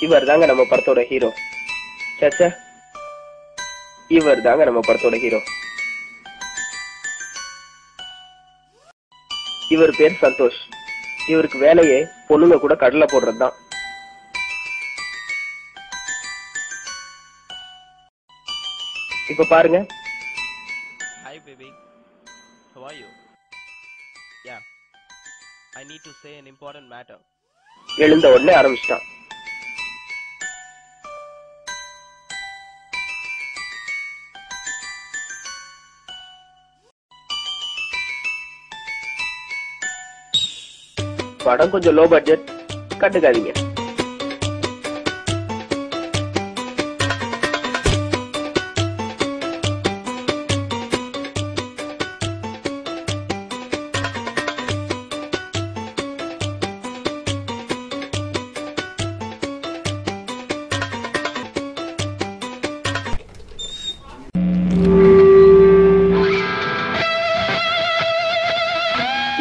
இவர் தாங்க நம்ம படத்தோட ஹீரோ. சச்சா, இவர் தாங்க நம்ம படத்தோட ஹீரோ. இவர் பேர் சந்தோஷ். இவருக்கு வேலையே பொண்ணுங்க கூட கடலை போடுறதுதான். இப்ப பாருங்க. Hi baby, how are you? Yeah, I need to say an important matter. எழுந்த உடனே ஆரம்பிச்சிட்டான். படம் கொஞ்சம் லோ பட்ஜெட், கண்டுக்காதீங்க.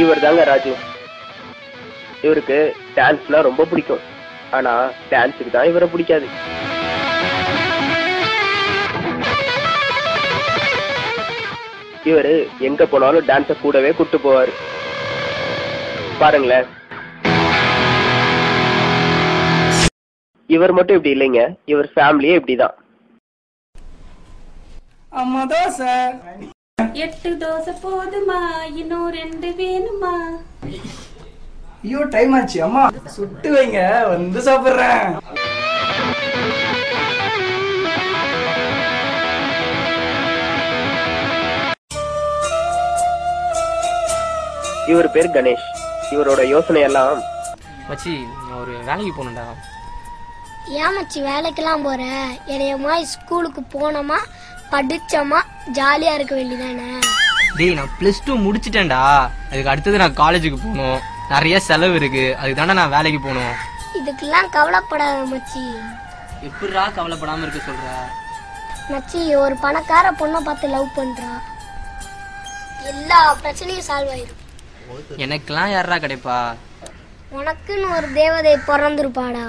இவர் தாங்க ராஜு. இவருக்கு டான்ஸ்னா ரொம்ப பிடிக்கும். ஆனா டான்ஸுக்கு தான் இவரை பிடிக்காது. இவரு எங்க போனாலும் டான்ஸ கூடவே கூட்டு போவாரு. பாருங்களேன். இவர் மட்டும் இப்படி இல்லைங்க, இவர் ஃபேமிலியே இப்படிதான். அம்மா தோசை 8 தோசை போதுமா, இன்னும் 2 வேணுமா? ஐயோ டைம் ஆச்சு, அம்மா சுட்டு வைங்க வந்து சாப்பிடுறேன். இவர் பேர் கணேஷ். இவரோட யோசனை எல்லாம், மச்சி நான் ஒரு வேலைக்கு போகணும்டா. ஏன் மச்சி வேலைக்கெல்லாம் போற? என்னையம்மா ஸ்கூலுக்கு போனோமா படிச்சோமா ஜாலியா இருக்க வேண்டியதானே? டேய் நான் +2 முடிச்சிட்டேன்டா. அதுக்கு அடுத்தது நான் காலேஜுக்கு போகணும். நிறைய செலவு இருக்கு. அதுக்கு தானே நான் வேலைக்கு போகணும். இதுக்கெல்லாம் கவலைப்படாத மச்சி. எப்படிடா கவலைப்படாம இருக்க சொல்ற? மச்சி ஒரு பணக்கார பொண்ணை பார்த்து லவ் பண்றா, எல்லா பிரச்சனையும் சால்வ் ஆயிடும். எனக்கெல்லாம் யாரா கிடைப்பா? உனக்குன்னு ஒரு தேவதை பிறந்திருப்பாடா.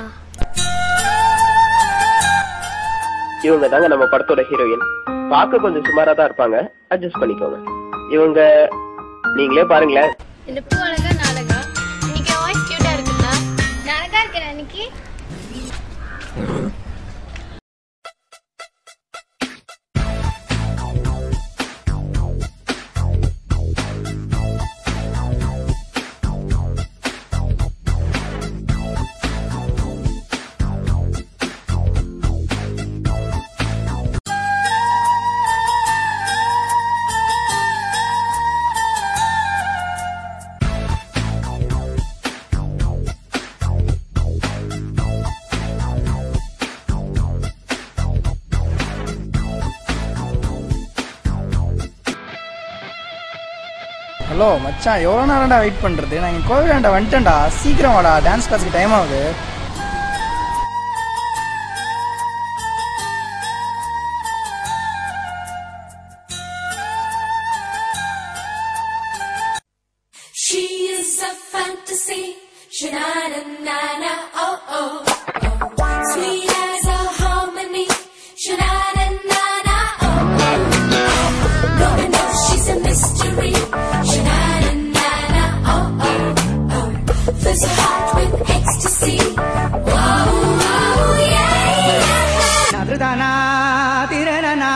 இவங்க தாங்க நம்ம படத்தோட ஹீரோயின். பார்க்க கொஞ்சம் சுமாரா தான் இருப்பாங்க, அட்ஜஸ்ட் பண்ணிக்கோங்க. இவங்க நீங்களே பாருங்களேன். இந்த பூ அழகா நாளகா, இன்னைக்கு வாய்ஸ் கியூட்டா இருக்குல்ல? நாளகா இருக்கேன் இன்னைக்கு. ஹலோ மச்சான், எவ்வளோ நேரம்டா வெயிட் பண்ணுறது? நான் இங்கே கோவிலாண்டா வந்துட்டேன்டா. சீக்கிரம் வாடா, டான்ஸ் கிளாஸுக்கு டைம் ஆகுது. She is a fantasy, sha-na-na-na-na, oh oh, sweet as a harmony, sha-na-na-na-na, oh oh, no one knows she's a mystery, sha-na-na-na-na, oh oh, oh, fills her heart with ecstasy, oh oh, yeah, yeah. நதுதானா திரணனா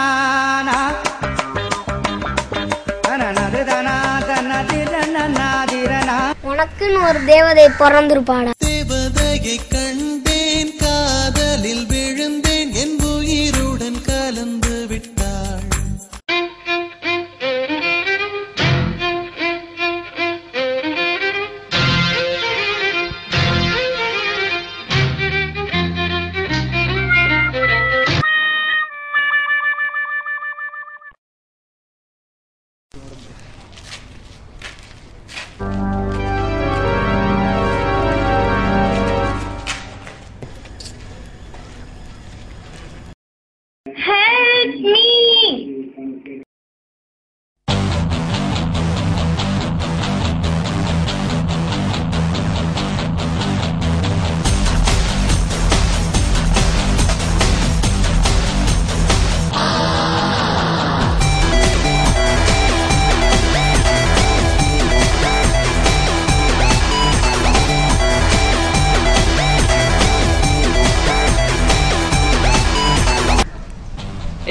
உனக்குன்னு ஒரு தேவதை பிறந்திருப்பாடா. தேவதையை கண்டேன், காதலில் விழுந்தேன், என் உயிருடன் கலந்து விட்டாள்.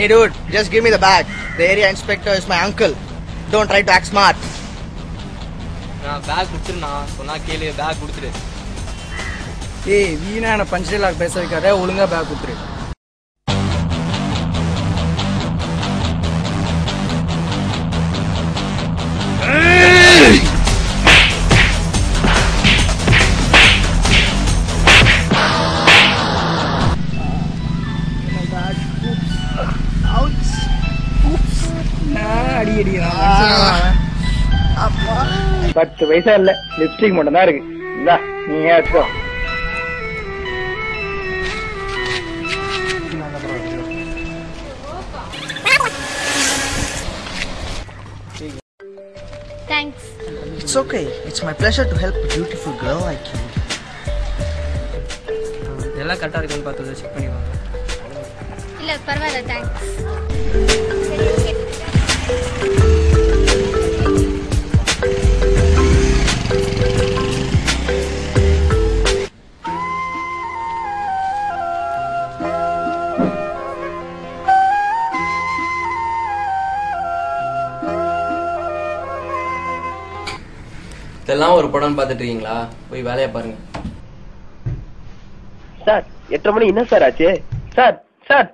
Hey dude, just give me the bag. The area inspector is my uncle. Don't try to act smart. நான் பேக் கொடுத்துருண்ணா சொன்னா கேளு பேக் கொடுத்துரு. ஏய் வீணா என்ன பஞ்ச் டைலாக் பேச வைக்காத, ஒழுங்கா பேக் கொடுத்துரு. அடி அடி 10 பைசா இல்ல, லிப்ஸ்டிக் மட்டும் தான் இருக்கு. இந்தா நீங்க வச்சுக்கோ. Thanks. It's okay. It's my pleasure to help a beautiful girl like you. எல்லாம் கரெக்டாக இருக்குன்னு பார்த்து செக் பண்ணி வாங்க. இல்ல பரவாயில்ல, தேங்க்ஸ். இதெல்லாம் ஒரு படம் பார்த்துட்டு இருக்கீங்களா? போய் வேலையை பாருங்க. சார் 8:30 மணி என்ன சார் ஆச்சு? Sir sir